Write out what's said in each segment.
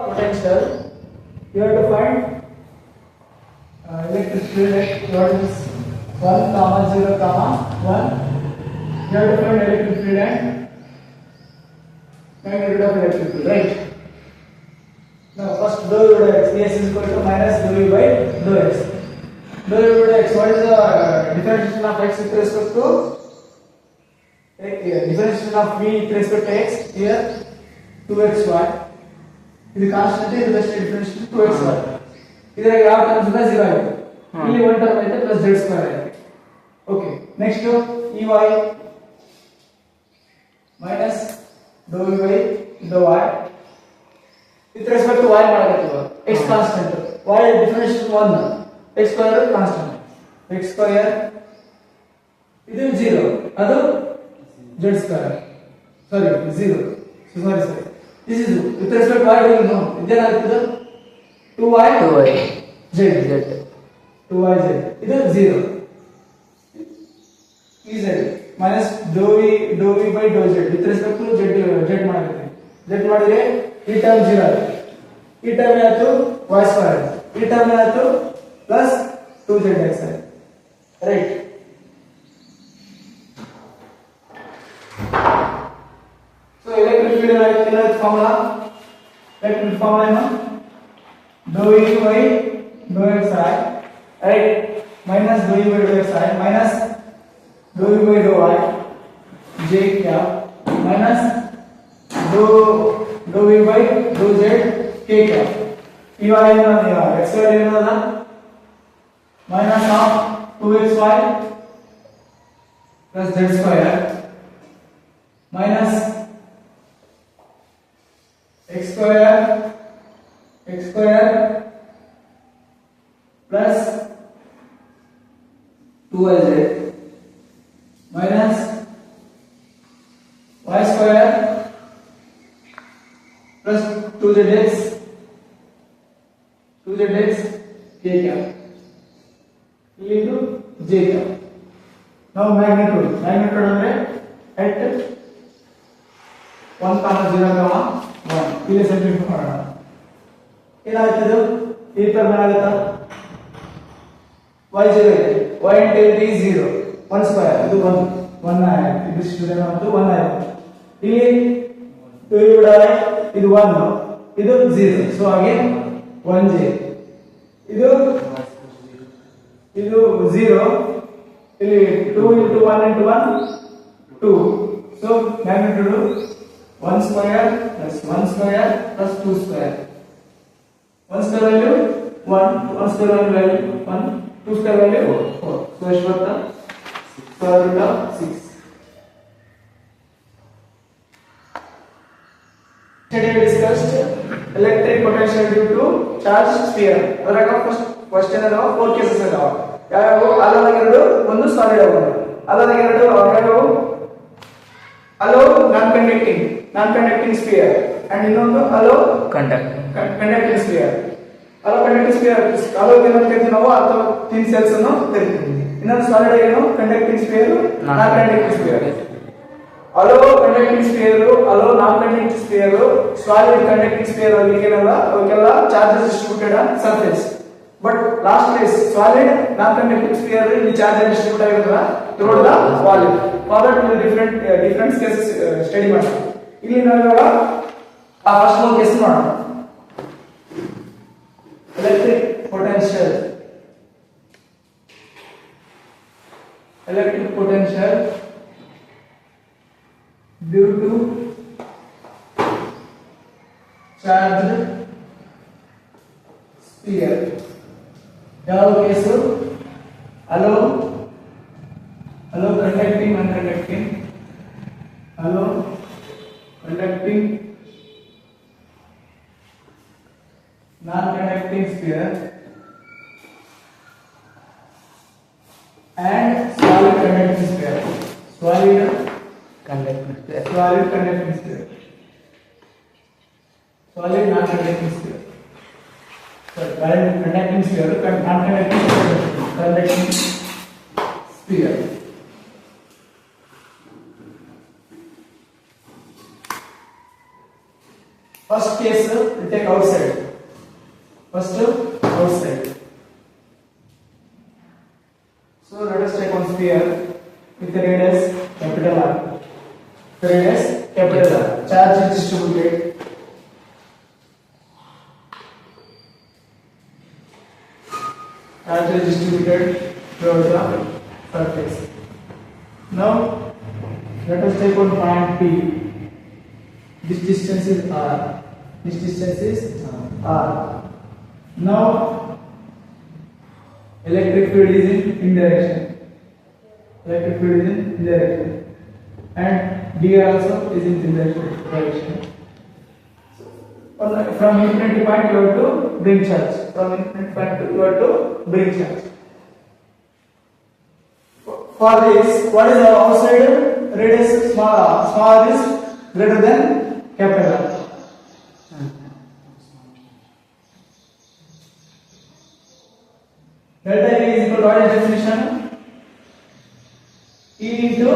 potential, you have to find electric field at what is 1 comma 0 comma 1. You have to find electric field and magnitude of electric field, right? Now first dou u by x, S is equal to minus dou u by dou x. Dou u by x, what is the differentiation of x with respect to differentiation of v with respect to x? Here 2xy. ಇದು constant ಇದು best differential 2xy. ಇದರ ಯಾವ terms ಇಲ್ಲ 0 ಆಗಿದೆ. ಇಲ್ಲಿ ಒಂದು term ಐತೆ plus z² ಆಗಿದೆ. Okay, next ey minus dou y dou y with respect to y ಮಾಡಬೇಕು. x constant, y differential 1, x square constant, x square ಇದು 0, ಅದು z square, sorry 0, sorry this is with respect to y do you know ಇದೇನಾಗುತ್ತದೆ 2y z ಇದು 0 ez minus dou v by dou z with respect to z ಮಾಡಬೇಕು. z ಮಾಡಿದ್ರೆ ಈ term 0 ಆಗುತ್ತೆ, ಈ term ಏನಾಯ್ತು y square, ಈ term ಏನಾಯ್ತು plus 2zx right. So electric field is formula. Electric formula is dou e by dou xi, right? Minus dou e by dou xi minus dou e by dou y j cap minus dou e by dou z k cap. Ey x y ಏನದ minus of 2xy plus z square minus x square plus 2yz minus y square plus 2zx k cap into j cap. Now magnitude ಅಂದ್ರೆ at 1 comma 0 comma 1 ಇಲ್ಲಿ simplify ಮಾಡೋಣ. ಏನಾಗುತ್ತದೆ ಈ term ಏನಾಗುತ್ತಾ y 0 ಇದೆ, y into 0 1 square ಇದು 1 ಆಗುತ್ತೆ, ಇದು student ಮತ್ತು 1 ಆಗುತ್ತೆ. ಇಲ್ಲಿ 2 ಇದು 1 ಇದು 0, ಸೊ ಹಾಗೆ 1j ಇದು 0, ಇಲ್ಲಿ 2 into 1 into 1 2, so magnitude 1 square plus 1 square plus 2 square. 1 square value 1 square value 1, 2 square value 4. So ಎಷ್ಟು ಬರುತ್ತಾ square root of 6. Today we discussed electric potential due to charged sphere. ಅದರಾಗ ಫಸ್ಟ್ ಕ್ವೆಶ್ಚನ್ ಅದಾವ, 4 cases ಅದಾವ. ಯಾವ್ಯಾವು? ಅಲ್ಲದಾಗ ಎರಡು, ಒಂದು solid ಅವ. ಅಲ್ಲದಾಗ ಎರಡು ಯಾವ್ಯಾವು? allow non-conducting sphere and ಇನ್ನೊಂದು allow conducting sphere. allow conducting sphere allow ಏನು ಅಂತ ಕರಿತೀವಿ ನಾವು, ಅಥವಾ thin cells ಅನ್ನು ಕರಿತೀವಿ. ಇನ್ನೊಂದು ಸಾಲಿಡ್ ಏನು? conducting sphere, non-conducting sphere. allow conducting sphere, allow non-conducting sphere, solid conducting sphere ಅಲ್ಲಿ ಏನಲ್ಲ ಅವಕ್ಕೆಲ್ಲ charges distributed on surface. But last case solid non-conducting sphere ಇಲ್ಲಿ ಚಾರ್ಜ್ ಡಿಸ್ಟ್ರಿಬ್ಯೂಟ್ ಆಗಿರೋಲ್ಲ throughout the volume. Further different cases study ಮಾಡೋಣ. ಇಲ್ಲಿ ನಾವು ಇವಾಗ ಆ ಫಸ್ಟ್ ಒಂದು ಕೇಸ್ ಮಾಡೋಣ. Electric potential due to charged sphere. ಯಾವ case? allow conducting non-conducting, allow conducting non-conducting sphere and solid conducting sphere. Solid non-conducting sphere. Solid non-conducting sphere. Conducting sphere, non-conducting sphere. First case we take outside. First outside. So let us take one sphere with the radius capital R. The radius capital R. Charge is distributed. Charge is distributed throughout the surface. Now let us take one point P. This distance is R. This distance is R. Now electric field is in direction. Electric field is in direction, and dr also is in direction. From infinity point you have to bring charge. From infinity point you have to bring charge. For this, what is our outside radius? Small is greater than capital R. Delta E is equal to what is definition? E into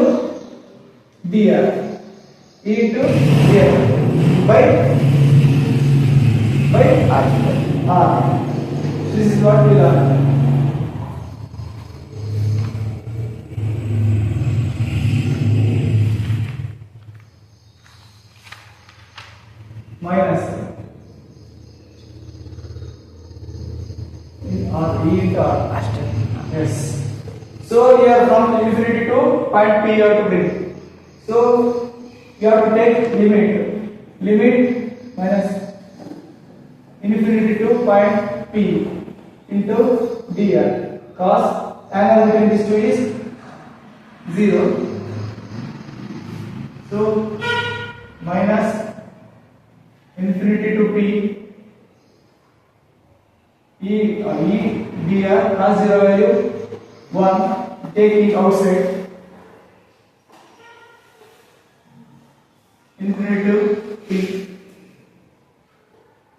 dr. E into dr by R. This is what we learn. Minus R E into R. Yes. So here from infinity to point P you have to bring. So you have to take limit minus infinity to point P into dr. Cos angle between these two is 0. So minus infinity to P dr cos 0 value 1, taking outside infinity to P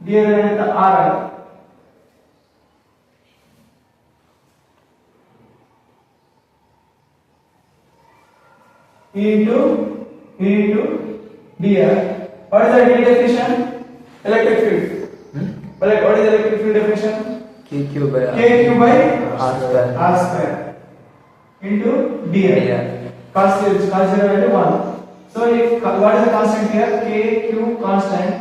dr and the R E into dr. What is the definition? Electric field. What is the electric field definition? Q by R square into dr. Cos 0 value 1. So if what is the constant here? K Q constant.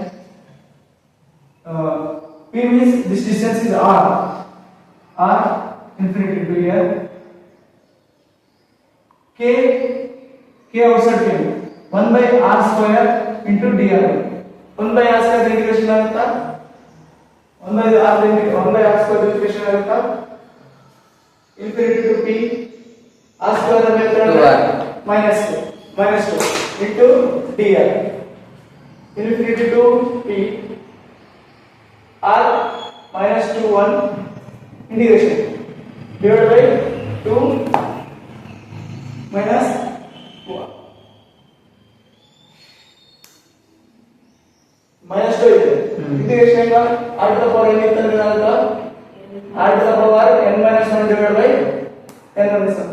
P means this distance is R infinity to here. K outside came 1 by R square into dr. 1 by R square integration ಆಗುತ್ತಾ? 1 by R square integration ಆಗುತ್ತಾ? Infinity to P R square minus 2 into dr. Infinity to P R minus 2 1 integration divided by 2 minus 1 minus 2 ಇದೆ integration ಈಗ r to the power n ಇತ್ತಂದ್ರೆ ಏನಾಗುತ್ತೆ r to the power n minus 1 divided by n minus 1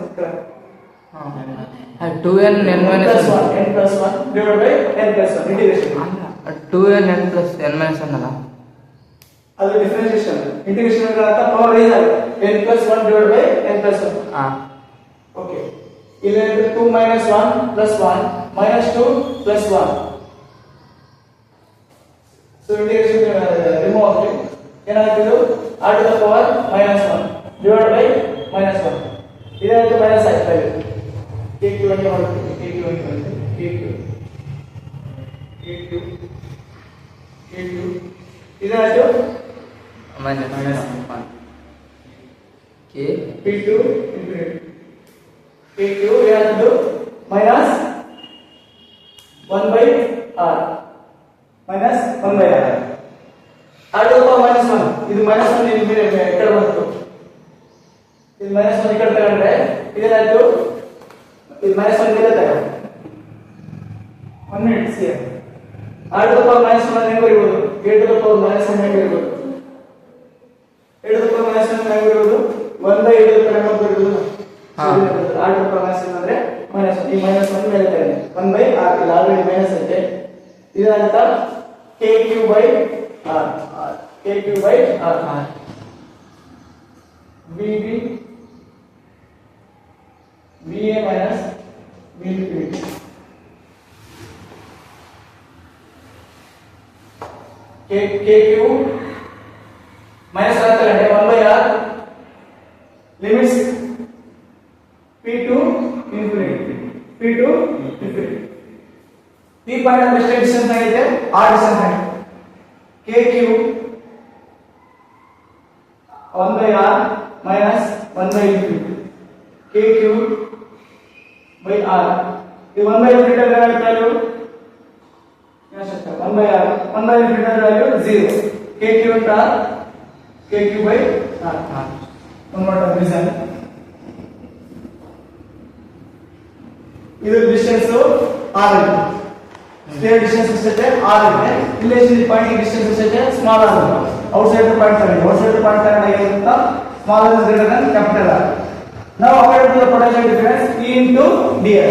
2n n minus 1 n plus 1 divided by n plus 1 integration 2n n plus n minus 1 ಅಲ್ಲ ಅದು differentiation integration ಏನಾಗುತ್ತೆ power rice ಆಗುತ್ತೆ n plus 1 divided by n plus 1 okay ಇಲ್ಲಿ 2 minus 1 plus 1 minus 2 plus 1. So integration remove it. ಏನಾಗ್ತಿದೆ r to the power minus 1 divided by minus 1. ಇದಾಯ್ತು minus ಆಯ್ತು kq ಅನ್ನು ಮಾಡ್ತೀವಿ kq ಇದಾಯ್ತು minus 1 k p2 infinity kq ಏನಾಯ್ತು minus 1 by r minus 1 by r r to the power minus 1 ಇದು minus 1 ಇಲ್ಲಿ ಕಡೆ ಬಂತು ಇದು minus 1 ಈ ಕಡೆ ತಗೊಂಡ್ರೆ ಇದೇನಾಯ್ತು ಇದು minus 1 ಮೇಲೆ ತಗೊಂಡು 1 minute see r to the power minus 1 ಹೆಂಗೆ ಬರೀಬಹುದು a to the power minus 1 ಹೆಂಗೆ ಬರೀಬಹುದು a to the power minus 1 ಹೆಂಗೆ ಬರೀಬಹುದು 1 by a to the power ಹೆಂಗೆ ಬರೀಬಹುದು r to the power minus 1 ಅಂದ್ರೆ minus 1 ಈ minus 1 ಮೇಲೆ ತಗೊಂಡು 1 by r ಇಲ್ಲಿ already minus ಐತೆ ಇದಾಯ್ತಾ kq by R. KQ by R. R. VB VA minus VB. KQ minus R 1 by R limits P to infinity. P to infinity. P point of distance ಆಗಿದೆ R distance ಆಗಿದೆ. KQ 1 by R minus 1 by infinity. KQ by R. ಈ 1 by infinity value 1 by R. 1 by infinity value 0. KQ into R. KQ by R. One more time listen. ಇದು distance R ಇದೆ. Spare distance ಎಷ್ಟಿದೆ R ಇದೆ. Relation point distance ಎಷ್ಟಿದೆ small r. Outside point ತಗೊಂಡು outside point ತಗೊಂಡು ಏನಿರುತ್ತಾ small r is greater than capital R. Now according to the potential difference E into dr.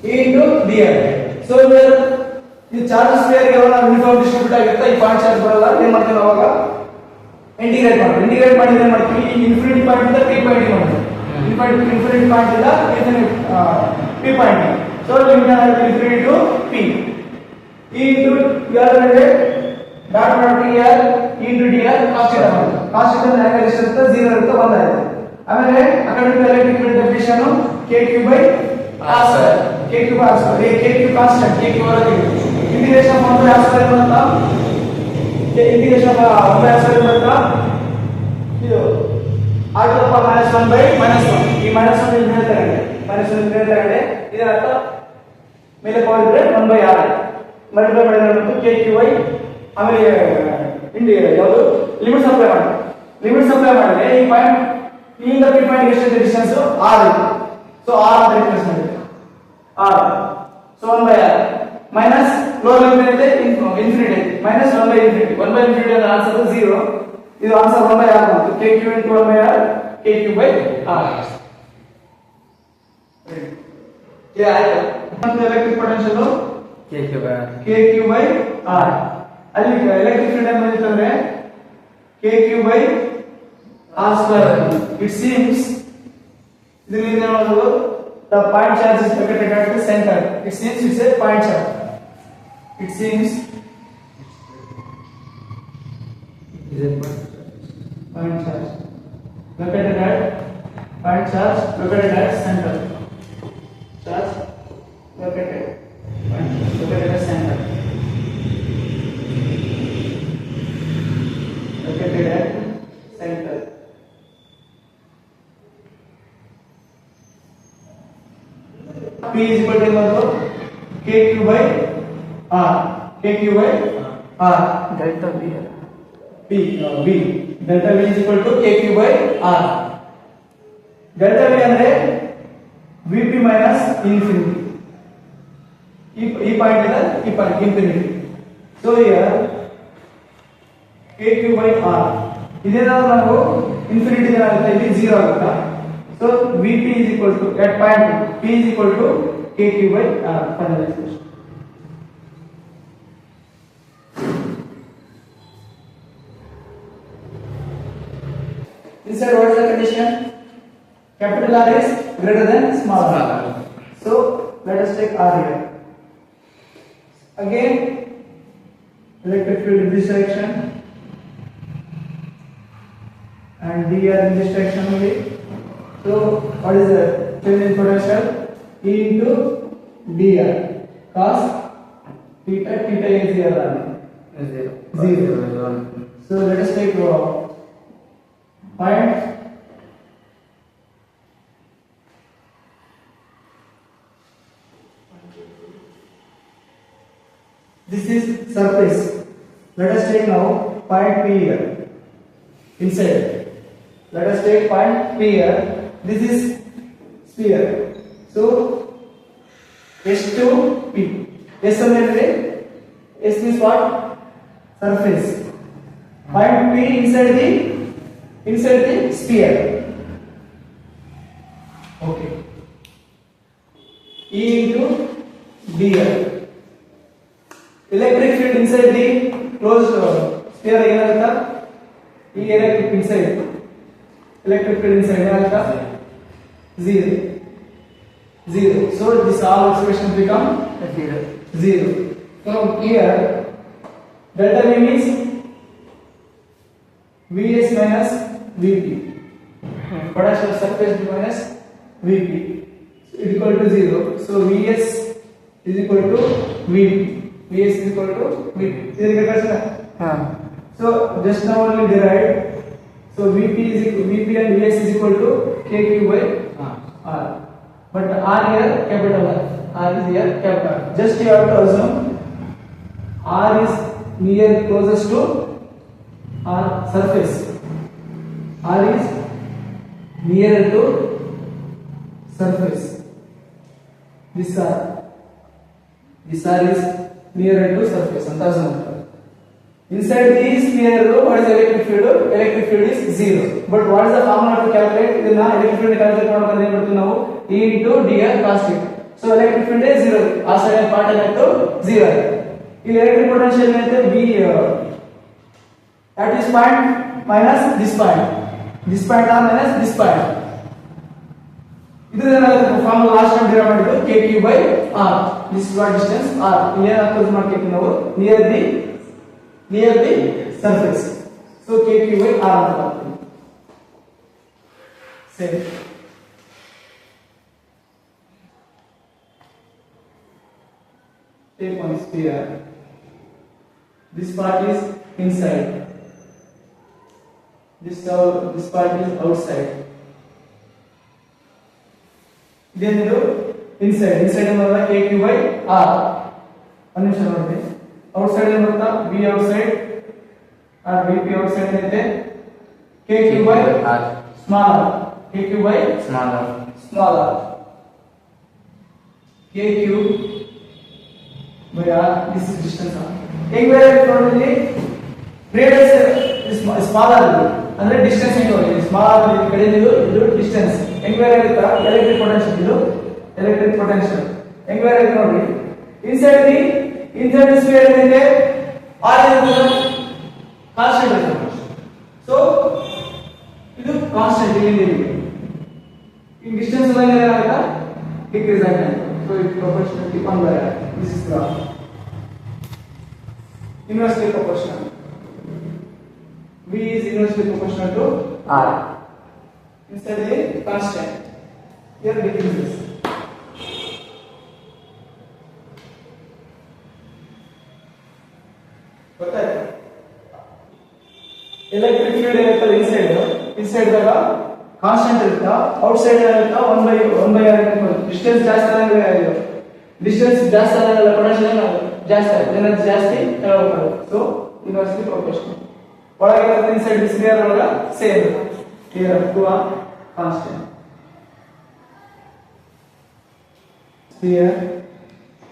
E into dr. So here ಈ charge spare ಗೆ ನಾವು uniform distribute ಆಗಿರುತ್ತೆ ಈ point charge ಬರಲ್ಲ ಏನು ಮಾಡ್ತೀವಿ ಅವಾಗ ಇಂಟಿಗ್ರೇಟ್ ಮಾಡಿದ್ರೆ ಏನು ಮಾಡ್ತೀವಿ ಈ ಇನ್ಫಿನಿಟಿ ಪಾಯಿಂಟ್ ಇಂದ ಪಿ ಪಾಯಿಂಟ್ ಮಾಡ್ತೀವಿ ಇನ್ಫಿನಿಟಿ ಪಾಯಿಂಟ್ ಇಂದ ಪಿ ಪಾಯಿಂಟ್ ಸೊ ಲಿಮಿಟ್ ಆಗುತ್ತೆ infinity to P E into R ಅಂದ್ರೆ ಡಾಟ್ ಮಾಡಿ R E into D R cos ಅಂದ್ರೆ ಆಂಗಲ್ ಎಷ್ಟು ಇರುತ್ತೆ 0 ಇರುತ್ತೆ 1 ಆಗುತ್ತೆ ಆಮೇಲೆ academic electric field definition k q by r square k q by r square k q constant k q ಹೊರಗೆ integration ಮಾಡಿದ್ರೆ r square ಬರುತ್ತಾ ಇಂಟಿಗ್ರೇಷನ್ 1 by r square ಬರುತ್ತಾ ಇದು r to the power -1 by -1 ಈ -1 ಇಲ್ಲಿ ಮೇಲೆ ತಗೊಂಡೆ -1 ಇಲ್ಲಿ ಮೇಲೆ ತಗೊಂಡೆ ಇದರ ಅರ್ಥ ಮೇಲೆ ಪವರ್ ಇದ್ರೆ 1 by r ಮಲ್ಟಿಪ್ಲೈ ಮಾಡಿದ್ರೆ ಬಂತು k q y ಆಮೇಲೆ ಯಾವುದು ಲಿಮಿಟ್ ಸಪ್ಲೈ ಮಾಡಿದ್ರೆ ಈ ಪಾಯಿಂಟ್ ಇಲ್ಲಿಂದ ಪಿ ಪಾಯಿಂಟ್ ಎಷ್ಟು ಡಿಸ್ಟೆನ್ಸ್ r ಇದೆ ಸೊ r ಅಂತ ರಿಪ್ಲೇಸ್ ಮಾಡಿದ್ರೆ r so 1 by r minus lower limit ಇದೆ infinity minus 1 by infinity 1 by infinity ಅಂದ್ರೆ ಆನ್ಸರ್ 0 ಇದು ಆನ್ಸರ್ 1 by r ಬಂತು kq into 1 by r kq by r ये आएगा मतलब electric potential KQ by R. kq by r ಅಲ್ಲಿ electric field ಏನು ಬಂದಿದೆ kq by r square it seems ಇದರಿಂದ ನೋಡಬಹುದು the point charge is located at the center it seems it's a point charge it seems Is it point charge located at center charge located at center located at center P is equal to kq by r kq by r Delta B. p v delta v is equal to kq by r delta v ಅಂದ್ರೆ vp minus infinity ಈ point ಇದೆ ಈ point infinity so here kq by r ಇದೇನಾದ್ರೂ ನಾವು infinity ಏನಾಗುತ್ತೆ ಇಲ್ಲಿ 0 ಆಗುತ್ತಾ so vp is equal to at point p is equal to kq by r final expression inside what is the condition capital R is greater than small r so let us take r here again electric field in this direction and dr in this direction only so what is the change in potential E into dr cos theta is here Zero. 0 so let us take point this is surface let us take now point p here inside let us take point p here this is sphere so s to p s ಅಂದ್ರೆ s means what surface point p inside the sphere okay E into dr electric field inside the close sphere ಏನಾಗುತ್ತಾ ಈ electric inside electric field inside ಏನಾಗುತ್ತಾ 0 so this all expressions become 0 from here delta v means vs minus vp potential surface minus vp is equal to 0 so vs is equal to vp vs is equal to vp is it correct? So just now only derived. So Vp and Vs is equal to KQ by R. But R here capital R. R is here capital R. Just you have to assume R is near closest to R surface. R is nearer to surface. This R is nearer to surface. Anta assume. Inside this sphere, what is the electric field? Electric field is 0. But what is the formula to calculate? This electric field calculate ಮಾಡಬೇಕು ನಾವು E into dr cos theta. So electric field is 0. ಆ side part ಏನಾಯ್ತು 0 ಆಯ್ತು. ಇಲ್ಲಿ electric potential ಏನಾಯ್ತು V at this point minus this point. This point or minus this point. ಇದು ಏನಾಗುತ್ತೆ formula last time derive ಮಾಡಿದ್ದು KQ by R. This is what distance R. ಇಲ್ಲಿ ಏನು ಅಪ್ಲೈ ಮಾಡ್ತೀವಿ ನಾವು near the surface. So KQ by R ಅಂತ ಬರ್ತದೆ. Same. Take one sphere. This part is inside. This part is outside. Then ಇದು inside. Inside ಅಂದ್ರೆ KQ by R. ಒಂದು ನಿಮಿಷ ನೋಡಿ. outside ಏನು ಬರುತ್ತಾ V outside or VP outside ಇದೆ KQ by R smaller KQ by smaller KQ by R this is distance ಹೇಗೆ ಬೇರೆ ನೋಡಿಲ್ಲಿ radius is smaller ಅಂದ್ರೆ ಡಿಸ್ಟೆನ್ಸ್ ಹೆಂಗೆ ಹೋಗಿದೆ ಸ್ಮಾಲರ್ ಈ ಕಡೆ ಇದು ಡಿಸ್ಟೆನ್ಸ್ ಹೆಂಗೆ ಬೇರೆ ಇರುತ್ತಾ ಎಲೆಕ್ಟ್ರಿಕ್ ಪೊಟೆನ್ಷಿಯಲ್ ಹೆಂಗೆ ಬೇರೆ ಇರುತ್ತೆ ನೋಡಿ inside the sphere ಏನಿದೆ R is ಕಾನ್ಸ್ಟೆಂಟ್ ಸೊ ಇದು ಕಾನ್ಸ್ಟೆಂಟ್ ಇಲ್ಲಿ ಈ ಡಿಸ್ಟೆನ್ಸ್ ಎಲ್ಲ ಏನಾಗುತ್ತಾ ಡಿಕ್ರೀಸ್ ಆಗುತ್ತೆ so it ಪ್ರಪೋರ್ಷನಲಿ 1 by r this is graph inversely proportional V is inversely proportional to R inside the constant here decreases ಗೊತ್ತಾಯ್ತು ಎಲೆಕ್ಟ್ರಿಕ್ ಫೀಲ್ಡ್ ಏನಿರ್ತದೆ inside ದಾಗ constant ಇರುತ್ತಾ outside ಏನಿರುತ್ತಾ 1 by r ಇರುತ್ತೆ ಡಿಸ್ಟೆನ್ಸ್ ಜಾಸ್ತಿ ಆದಾಗ ಪೊಟೆನ್ಷಿಯಲ್ ಜಾಸ್ತಿ ಆಗುತ್ತೆ ಎನರ್ಜಿ ಜಾಸ್ತಿ ಕೆಳಗೆ ಸೊ ಇನ್ವರ್ಸ್ಲಿ ಪ್ರಪೋರ್ಷನಲ್ ಒಳಗೆ ಇನ್ಸೈಡ್ ಸ್ಫಿಯರ್ ಒಳಗ ಸೇಮ್ ಹಿಯರ್ ಟು ಆ constant sphere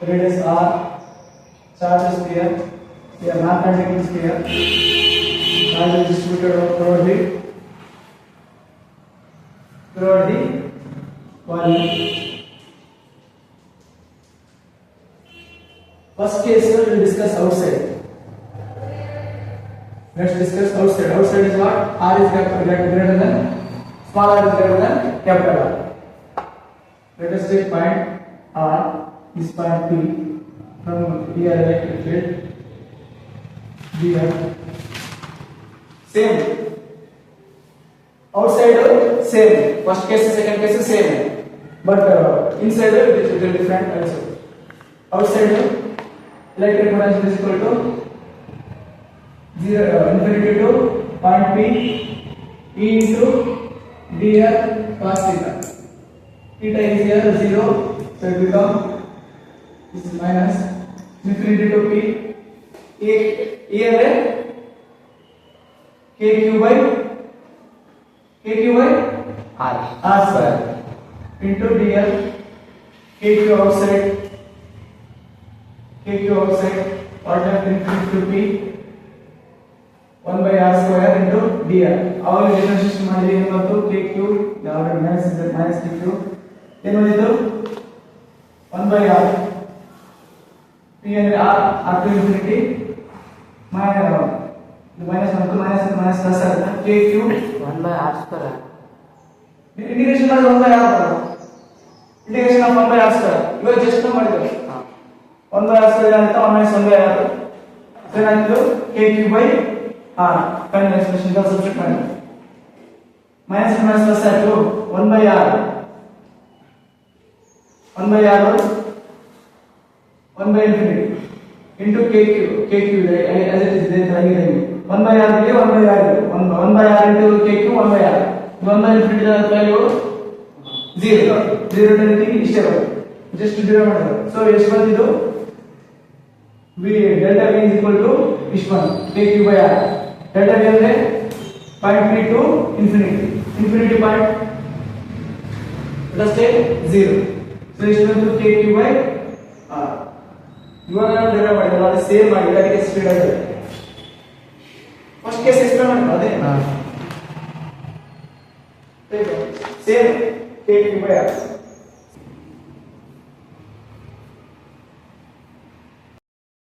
radius r charge sphere here non-conducting sphere charge is distributed throughout the volume. First case we will discuss outside. Let's discuss outside. Outside is what? R is greater than small r is greater than capital R. Let us take point R, this point P. From here electric field here same outside same first case second case same but inside it is different also outside electric potential is equal to 0 infinity to point P E into dr cos theta theta is here 0 so it becomes this is minus infinity to P here KQ by R square into dl KQ outside what is infinity to P 1 by r square into dr all differentiation ಮಾಡಿದ್ರೆ ಏನು ಬಂತು KQ ಯಾವುದು minus KQ ಏನು ಬಂದಿತ್ತು 1 by r P and r to infinity minus ಬಂತು minus plus ಆಗುತ್ತೆ K Q 1/r². Integration ಮಾಡಿ 1/r integration of 1/r². ಇವಾಗ ಜಸ್ಟ್ ಮಾಡಿದ್ರು ಹಾ 1/r² ಅಂತ 1/1/r ಏನಾಯ್ತು K Q by R final expression substitute ಮಾಡಿ ಮೈನಸ್ ಪ್ಲಸ್ ಆಯ್ತು 1/r 1/infinity into kq ಇದೆ as it is there ಆಗಿದೆ 1/r ಗೆ 1/r 1/r into kq 1/r 1/infinity the value 0 0 to anything ಇಷ್ಟೇ ಬರುತ್ತೆ ಜಸ್ಟ್ 0 ಮಾಡೋದು ಸೊ ಎಷ್ಟು ಬಂದಿದ್ದು v delta v is equal to ಇಷ್ಟು ಬಂತು kq by r delta v ಅಂದ್ರೆ point p to infinity point let us take 0 so ಇಷ್ಟು ಬಂತು kq by r ಇವಾಗ ನಾವು ಡಿರೈವ್ ಮಾಡಿದ್ವಿ ಅದು ಸೇವ್ ಮಾಡಿ ಅದಕ್ಕೆ ಸ್ಪೀಡ್ ಆಗುತ್ತೆ ಫಸ್ಟ್ ಕೇಸ್ ಎಕ್ಸ್ಪೆರಿಮೆಂಟ್ ಅದೇ ಹಾ ಸೇವ್ kq by r